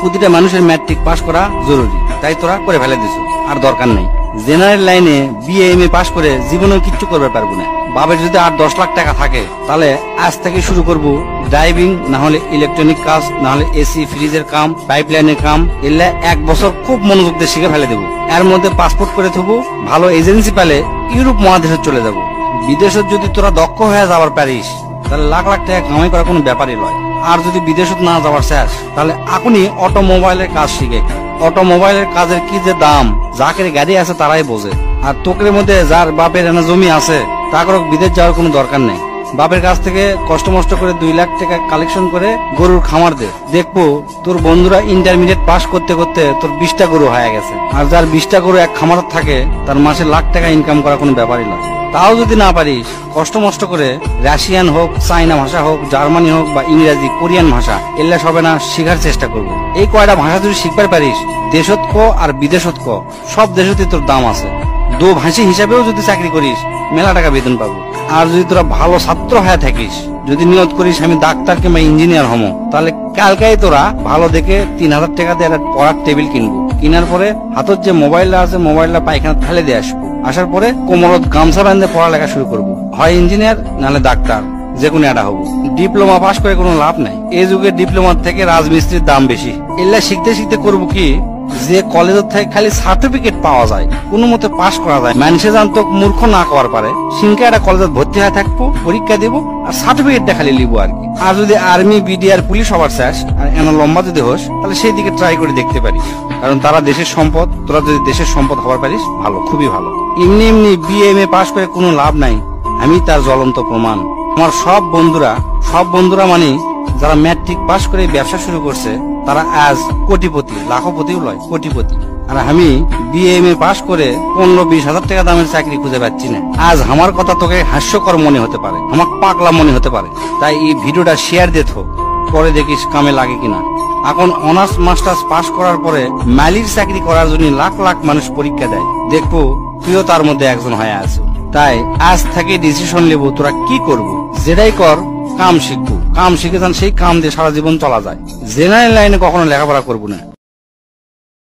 প্রতিটা মানুষের matric pass করা জরুরি, তাই তোরা করে ফেলে দিছ, আর দরকার নেই। জেনারেল লাইনে বিএ এম এ পাস করে জীবনেও কিচ্ছু করবে পারবো না। বাবার যদি 8-10 লাখ টাকা থাকে তাহলে আজ থেকে শুরু করব ড্রাইভিং, না হলে ইলেকট্রনিক কাজ, না হলে এসি ফ্রিজের কাম, পাইপলাইনের কাম। এলে 1 বছর খুব মনোযোগ দিয়ে শিখে ফেলে দেবো। এর মধ্যে পাসপোর্ট করে থবো, ভালো এজেন্সি পেলে ইউরোপ মহাদেশে চলে যাব। বিদেশত যদি তোরা দক্ষ হয়ে যাবার পারিস তাহলে লাখ লাখ টাকা কামাই করা কোনো ব্যাপারই নয়। আর যদি বিদেশত না যাওয়ার শেষ তাহলে এখনই অটোমোবাইলের কাজ শিখে। অটোমোবাইলের কাজের কি যে দাম, যাকের গাড়ি আছে তারাই বোঝে। আর তোকের মধ্যে যার বাপের এনে জমি আছে তাকে বিদেশ যাওয়ার কোনো দরকার নেই। বাপের কাছ থেকে কষ্ট মষ্ট করে 2 লাখ টাকা কালেকশন করে গরুর খামার দে, দেখবো তোর বন্ধুরা ইন্টারমিডিয়েট পাস করতে করতে তোর 20টা গরু হয়ে গেছে। আর যার 20টা গরু এক খামার থাকে তার মাসে লাখ টাকা ইনকাম করা কোনো ব্যাপারই নয়। তাও যদি না পারিস, কষ্ট মষ্ট করে রাশিয়ান হোক, চাইনা ভাষা হোক, জার্মানি হোক বা ইংরেজি, কোরিয়ান ভাষা, এল্লা সবে না শিখার চেষ্টা করবো। এই কয়টা ভাষা যদি শিখতে পারিস, দেশত ক আর বিদেশত ক সব দেশতে তোর দাম আছে। দো ভাষী হিসাবেও যদি চাকরি করিস মেলা টাকা বেতন পাবো। আর যদি তোরা ভালো ছাত্র হয়ে থাকিস, যদি নিয়ত করিস আমি ডাক্তার কিংবা ইঞ্জিনিয়ার হমো, তাহলে কালকাই তোরা ভালো দেখে 3000 টাকা দিয়ে একটা পড়ার টেবিল কিনবো। কেনার পরে হাতত যে মোবাইলটা আছে মোবাইলটা পায়খানা ফেলে দিয়ে আসবো। আসার পরে কোমরত গামছা বাঁধে পড়ালেখা শুরু করবো। হয় ইঞ্জিনিয়ার নাহলে ডাক্তার, যে কোনো একটা হবো। ডিপ্লোমা পাস করে কোনো লাভ নাই। এই যুগে ডিপ্লোমার থেকে রাজমিস্ত্রির দাম বেশি। এগুলা শিখতে শিখতে করবো কি, যে কলেজের থেকে খালি সার্টিফিকেট পাওয়া যায়, কোনো মতে পাস করা যায়, মানুষে জানতো মূর্খ না করার পারে, সিনকে একটা কলেজে ভর্তি হয়ে থাকবো, পরীক্ষা দেবো আর সার্টিফিকেটটা খালি লিবো আর কি। আর যদি আর্মি, বিডিআর, পুলিশ হবার চাস আর এন লম্বা যদি হোস, তাহলে সেই দিকে ট্রাই করে দেখতে পারিস। কারণ তারা দেশের সম্পদ, তোরা যদি দেশের সম্পদ হবার পারিস ভালো, খুবই ভালো। এমনি এমনি বিএ এম এ পাস করে কোনো লাভ নাই, আমি তার জ্বলন্ত প্রমাণ। আমার সব বন্ধুরা মানে যারা ম্যাট্রিক পাস করে ব্যবসা শুরু করছে তারা আজ কোটিপতি, লাখপতিও লয়, কোটিপতি। আর আমি বিএ এম এ পাস করে 15-20 হাজার টাকা দামের চাকরি খুঁজে পাচ্ছি না। আজ আমার কথা তোকে হাস্যকর মনে হতে পারে, আমার পাগলা মনে হতে পারে, তাই এই ভিডিওটা শেয়ার দে তো, পরে দেখিস কামে লাগে কিনা। এখন অনার্স মাস্টার্স পাস করার পরে মালির চাকরি করার জন্য লাখ লাখ মানুষ পরীক্ষা দেয়, দেখবো তুইও তার মধ্যে একজন হয়ে আছো। তাই আজ থেকে ডিসিশন নেবো তোরা কি করবো। যেটাই কর কাম শিখবো, কাম শিখে যান, সেই কাম দিয়ে সারা জীবন চলা যায়। জেনারেল লাইনে কখনো লেখাপড়া করবো না।